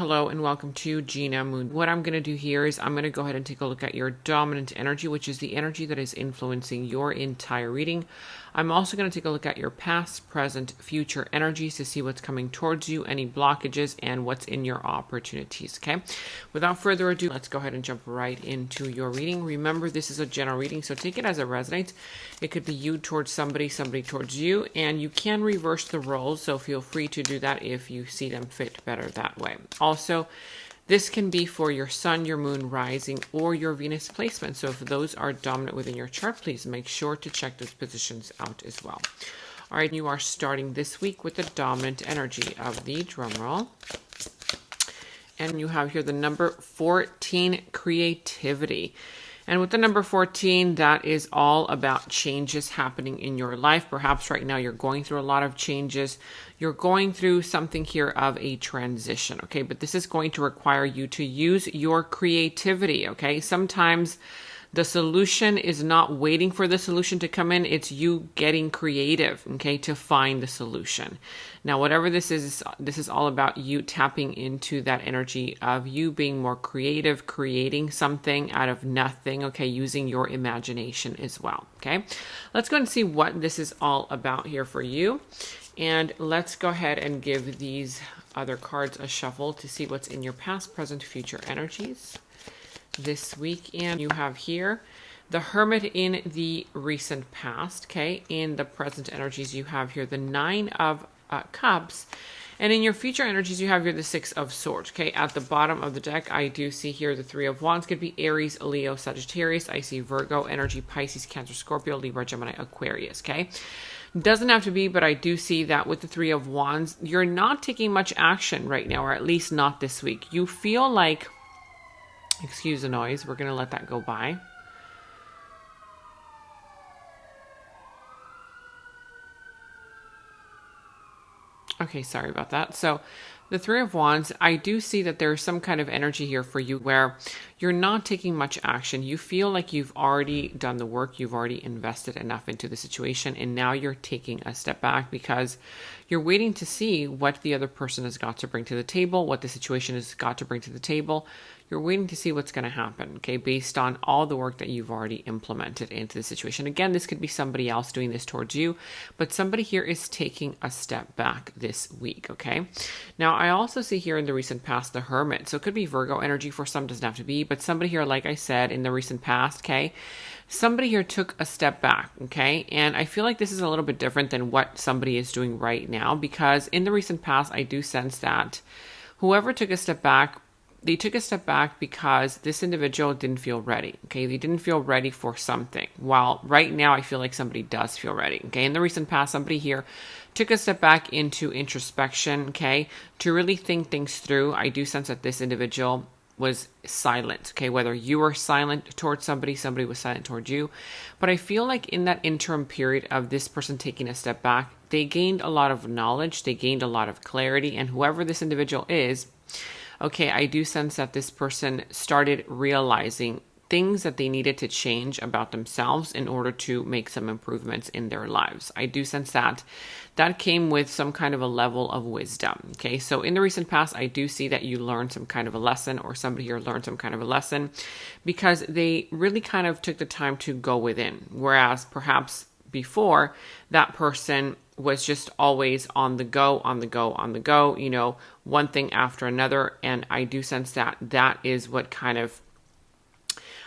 hello, and welcome to Gena Moon. What I'm going to do here is I'm going to go ahead and take a look at your dominant energy, which is the energy that is influencing your entire reading. I'm also going to take a look at your past, present, future energies to see what's coming towards you, any blockages, and what's in your opportunities, okay? Without further ado, let's go ahead and jump right into your reading. Remember, this is a general reading, so take it as it resonates. It could be you towards somebody, somebody towards you, and you can reverse the roles, so feel free to do that if you see them fit better that way. Also, this can be for your sun, your moon, rising, or your Venus placement. So if those are dominant within your chart, please make sure to check those positions out as well. All right, you are starting this week with the dominant energy of the drum roll. And you have here the number 14, creativity. And with the number 14, that is all about changes happening in your life. Perhaps right now you're going through a lot of changes. You're going through something here of a transition, okay? But this is going to require you to use your creativity, okay? Sometimes the solution is not waiting for the solution to come in. It's you getting creative, okay, to find the solution. Now, whatever this is all about you tapping into that energy of you being more creative, creating something out of nothing, okay, using your imagination as well, okay? Let's go and see what this is all about here for you. And let's go ahead and give these other cards a shuffle to see what's in your past, present, future energies this week. And you have here the Hermit in the recent past, okay? In the present energies, you have here the Nine of Cups. And in your future energies, you have here the Six of Swords, okay? At the bottom of the deck, I do see here the Three of Wands. Could be Aries, Leo, Sagittarius. I see Virgo energy, Pisces, Cancer, Scorpio, Libra, Gemini, Aquarius, okay? Doesn't have to be, but I do see that with the Three of Wands, you're not taking much action right now, or at least not this week. You feel like, excuse the noise, we're going to let that go by. Okay, sorry about that. So the Three of Wands, I do see that there's some kind of energy here for you where you're not taking much action. You feel like you've already done the work. You've already invested enough into the situation. And now you're taking a step back because you're waiting to see what the other person has got to bring to the table, what the situation has got to bring to the table. You're waiting to see what's going to happen, okay, based on all the work that you've already implemented into the situation. Again, this could be somebody else doing this towards you, but somebody here is taking a step back this week, okay? Now, I also see here in the recent past the Hermit. So it could be Virgo energy for some, doesn't have to be, but somebody here, like I said, in the recent past, okay, somebody here took a step back, okay? And I feel like this is a little bit different than what somebody is doing right now, because in the recent past, I do sense that whoever took a step back, they took a step back because this individual didn't feel ready, okay? They didn't feel ready for something. While right now, I feel like somebody does feel ready, okay? In the recent past, somebody here took a step back into introspection, okay? To really think things through. I do sense that this individual was silent, okay? Whether you were silent towards somebody, somebody was silent towards you. But I feel like in that interim period of this person taking a step back, they gained a lot of knowledge, they gained a lot of clarity, and whoever this individual is, okay, I do sense that this person started realizing things that they needed to change about themselves in order to make some improvements in their lives. I do sense that that came with some kind of a level of wisdom, okay? So in the recent past, I do see that you learned some kind of a lesson, or somebody here learned some kind of a lesson, because they really kind of took the time to go within, whereas perhaps before, that person was just always on the go, you know, one thing after another. And I do sense that that is what kind of,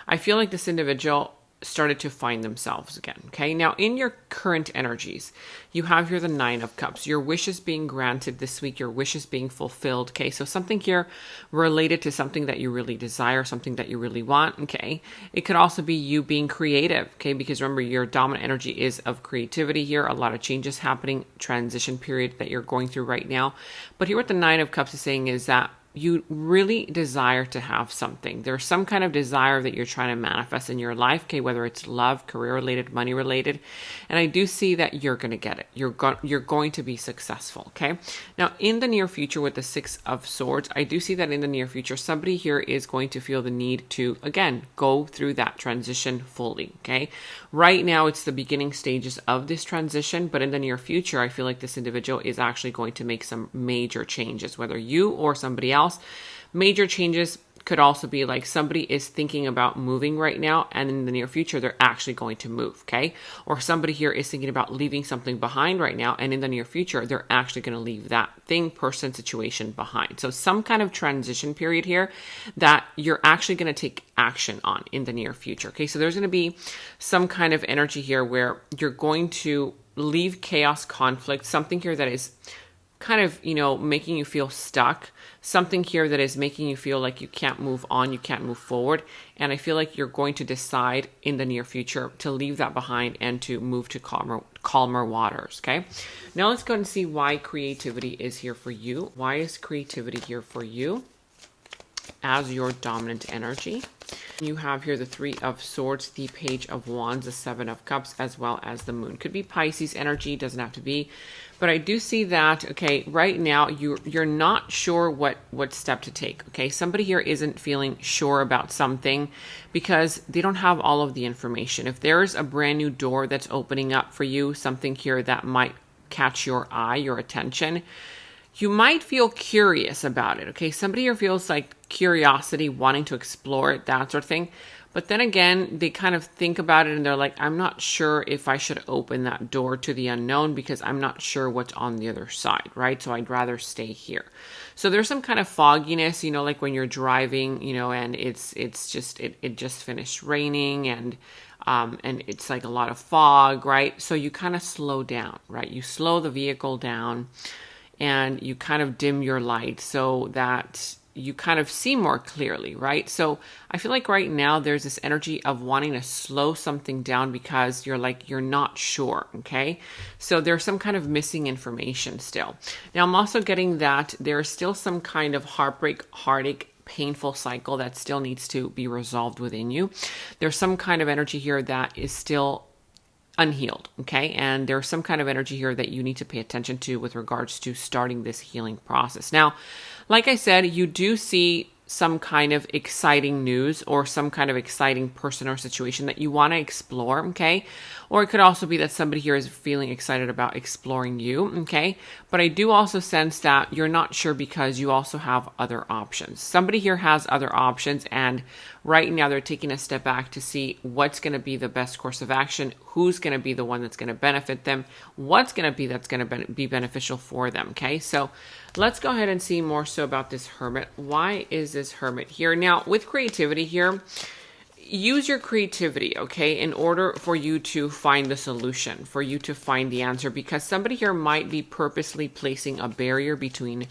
I feel like this individual started to find themselves again, okay? Now, in your current energies, you have here the Nine of Cups. Your wishes being granted this week, your wishes being fulfilled, okay? So something here related to something that you really desire, something that you really want, okay? It could also be you being creative, okay? Because remember, your dominant energy is of creativity here. A lot of changes happening, transition period that you're going through right now. But here what the Nine of Cups is saying is that you really desire to have something. There's some kind of desire that you're trying to manifest in your life, okay, whether it's love, career related, money related. And I do see that you're going to get it. You're going to be successful, okay? Now, in the near future with the Six of Swords, I do see that in the near future, somebody here is going to feel the need to, again, go through that transition fully, okay? Right now, it's the beginning stages of this transition, but in the near future, I feel like this individual is actually going to make some major changes, whether you or somebody else else. Major changes could also be like somebody is thinking about moving right now, and in the near future, they're actually going to move, okay? Or somebody here is thinking about leaving something behind right now, and in the near future, they're actually going to leave that thing, person, situation behind. So some kind of transition period here that you're actually going to take action on in the near future, okay? So there's going to be some kind of energy here where you're going to leave chaos, conflict, something here that is kind of, making you feel stuck, something here that is making you feel like you can't move on, you can't move forward. And I feel like you're going to decide in the near future to leave that behind and to move to calmer waters, okay? Now let's go and see why creativity is here for you. Why is creativity here for you as your dominant energy? You have here the Three of Swords, the Page of Wands, the Seven of Cups, as well as the Moon. Could be Pisces energy, doesn't have to be. But I do see that, okay, right now you're not sure what step to take, okay? Somebody here isn't feeling sure about something because they don't have all of the information. If there's a brand new door that's opening up for you, something here that might catch your eye, your attention, you might feel curious about it, okay? Somebody here feels like curiosity, wanting to explore it, that sort of thing. But then again, they kind of think about it and they're like, I'm not sure if I should open that door to the unknown because I'm not sure what's on the other side, right? So I'd rather stay here. So there's some kind of fogginess, like when you're driving, and it just finished raining and it's like a lot of fog, right? So you kind of slow down, right? You slow the vehicle down and you kind of dim your light so that you kind of see more clearly, right? So I feel like right now there's this energy of wanting to slow something down because you're not sure, okay? So there's some kind of missing information still. Now I'm also getting that there's still some kind of heartbreak, heartache, painful cycle that still needs to be resolved within you. There's some kind of energy here that is still unhealed, okay? And there's some kind of energy here that you need to pay attention to with regards to starting this healing process. Now, like I said, you do see some kind of exciting news or some kind of exciting person or situation that you want to explore, okay? Or it could also be that somebody here is feeling excited about exploring you, okay? But I do also sense that you're not sure because you also have other options. Somebody here has other options, and right now they're taking a step back to see what's going to be the best course of action, who's going to be the one that's going to benefit them, what's going to be that's going to be beneficial for them, okay? So let's go ahead and see more so about this Hermit. Why is this Hermit here? Now, with creativity here, use your creativity, okay, in order for you to find the solution, for you to find the answer, because somebody here might be purposely placing a barrier between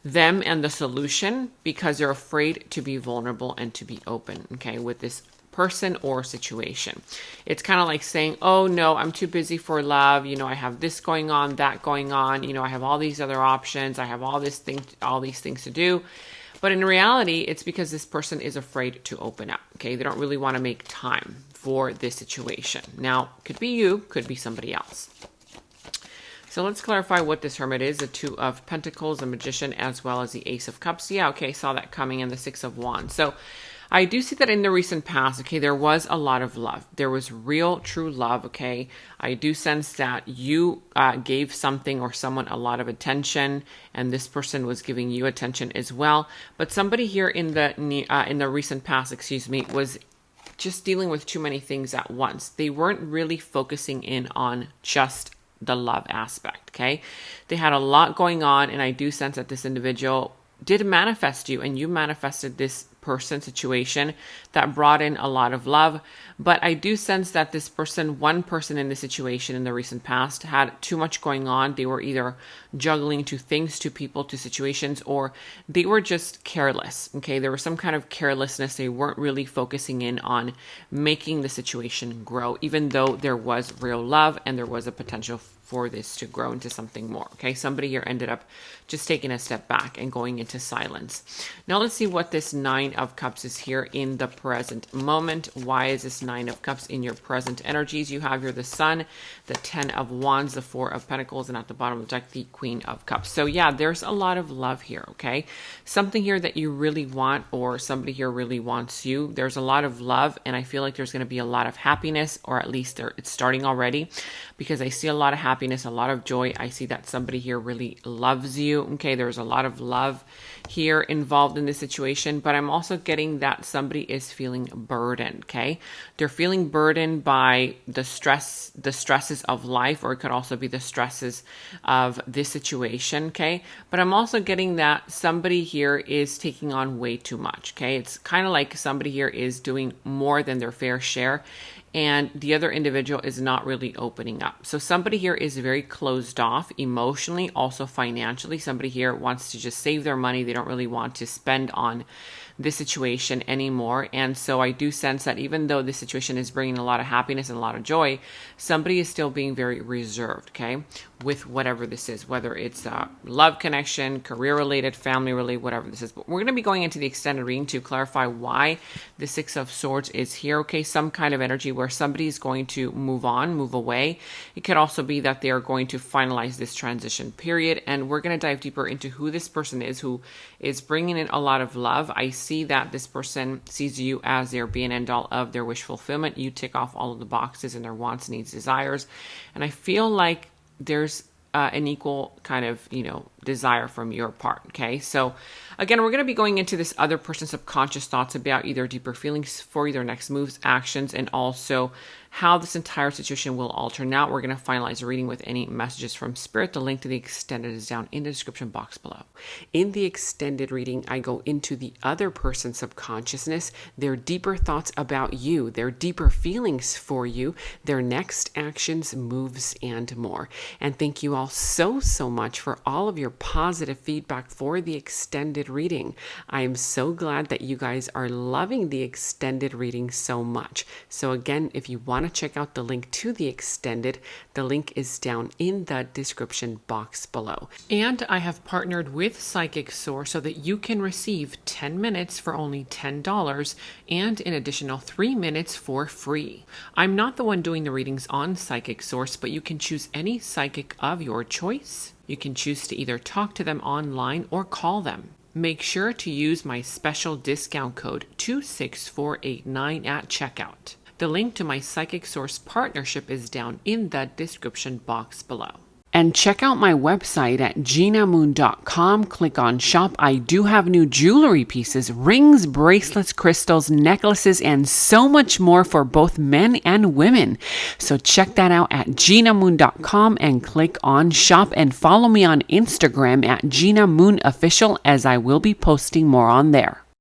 them and the solution because they're afraid to be vulnerable and to be open, okay, with this person or situation. It's kind of like saying, oh no, I'm too busy for love. I have this going on, that going on. I have all these other options. I have all these things to do. But in reality, it's because this person is afraid to open up, okay? They don't really want to make time for this situation. Now, could be you, could be somebody else. So let's clarify what this Hermit is. The Two of Pentacles, the Magician, as well as the Ace of Cups. Yeah, okay, saw that coming, in the Six of Wands. So I do see that in the recent past, okay, there was a lot of love. There was real, true love, okay? I do sense that you gave something or someone a lot of attention, and this person was giving you attention as well. But somebody here in the recent past, was just dealing with too many things at once. They weren't really focusing in on just the love aspect, okay? They had a lot going on, and I do sense that this individual did manifest you, and you manifested this person, situation that brought in a lot of love. But I do sense that this person, one person in this situation in the recent past, had too much going on. They were either juggling to things, to people, to situations, or they were just careless. Okay, there was some kind of carelessness. They weren't really focusing in on making the situation grow, even though there was real love and there was a potential for this to grow into something more. Okay, somebody here ended up just taking a step back and going into silence. Now let's see what this Nine of Cups is here in the present moment. Why is this Nine of Cups in your present energies? You have here the Sun, the Ten of Wands, the Four of Pentacles, and at the bottom of the deck, the Queen of Cups. So yeah, there's a lot of love here, okay? Something here that you really want, or somebody here really wants you. There's a lot of love, and I feel like there's going to be a lot of happiness, or at least it's starting already, because I see a lot of happiness, a lot of joy. I see that somebody here really loves you. Okay, there's a lot of love here involved in this situation, but I'm also getting that somebody is feeling burdened, okay? They're feeling burdened by the stresses of life, or it could also be the stresses of this situation, okay? But I'm also getting that somebody here is taking on way too much, okay? It's kind of like somebody here is doing more than their fair share, and the other individual is not really opening up. So somebody here is very closed off emotionally, also financially. Somebody here wants to just save their money. They don't really want to spend on this situation anymore. And so I do sense that even though this situation is bringing a lot of happiness and a lot of joy, somebody is still being very reserved, okay, with whatever this is, whether it's a love connection, career related, family related, whatever this is. But we're going to be going into the extended reading to clarify why the Six of Swords is here, okay? Some kind of energy where somebody is going to move on, move away. It could also be that they are going to finalize this transition period. And we're going to dive deeper into who this person is, who is bringing in a lot of love. I see that this person sees you as their be and end all of their wish fulfillment. You tick off all of the boxes in their wants, needs, desires. And I feel like there's an equal kind of, desire from your part. Okay. So again, we're going to be going into this other person's subconscious thoughts about either deeper feelings for their next moves, actions, and also how this entire situation will alter. Now we're going to finalize the reading with any messages from Spirit. The link to the extended is down in the description box below. In the extended reading, I go into the other person's subconsciousness, their deeper thoughts about you, their deeper feelings for you, their next actions, moves, and more. And thank you all so much for all of your positive feedback for the extended reading. I am so glad that you guys are loving the extended reading so much. So again, if you want to check out the link to the extended, the link is down in the description box below. And I have partnered with Psychic Source so that you can receive 10 minutes for only $10 and an additional 3 minutes for free. I'm not the one doing the readings on Psychic Source, but you can choose any psychic of your choice. You can choose to either talk to them online or call them. Make sure to use my special discount code 26489 at checkout. The link to my Psychic Source partnership is down in the description box below. And check out my website at genamoon.com. Click on shop. I do have new jewelry pieces, rings, bracelets, crystals, necklaces, and so much more for both men and women. So check that out at genamoon.com and click on shop, and follow me on Instagram at Gena Moon Official, as I will be posting more on there.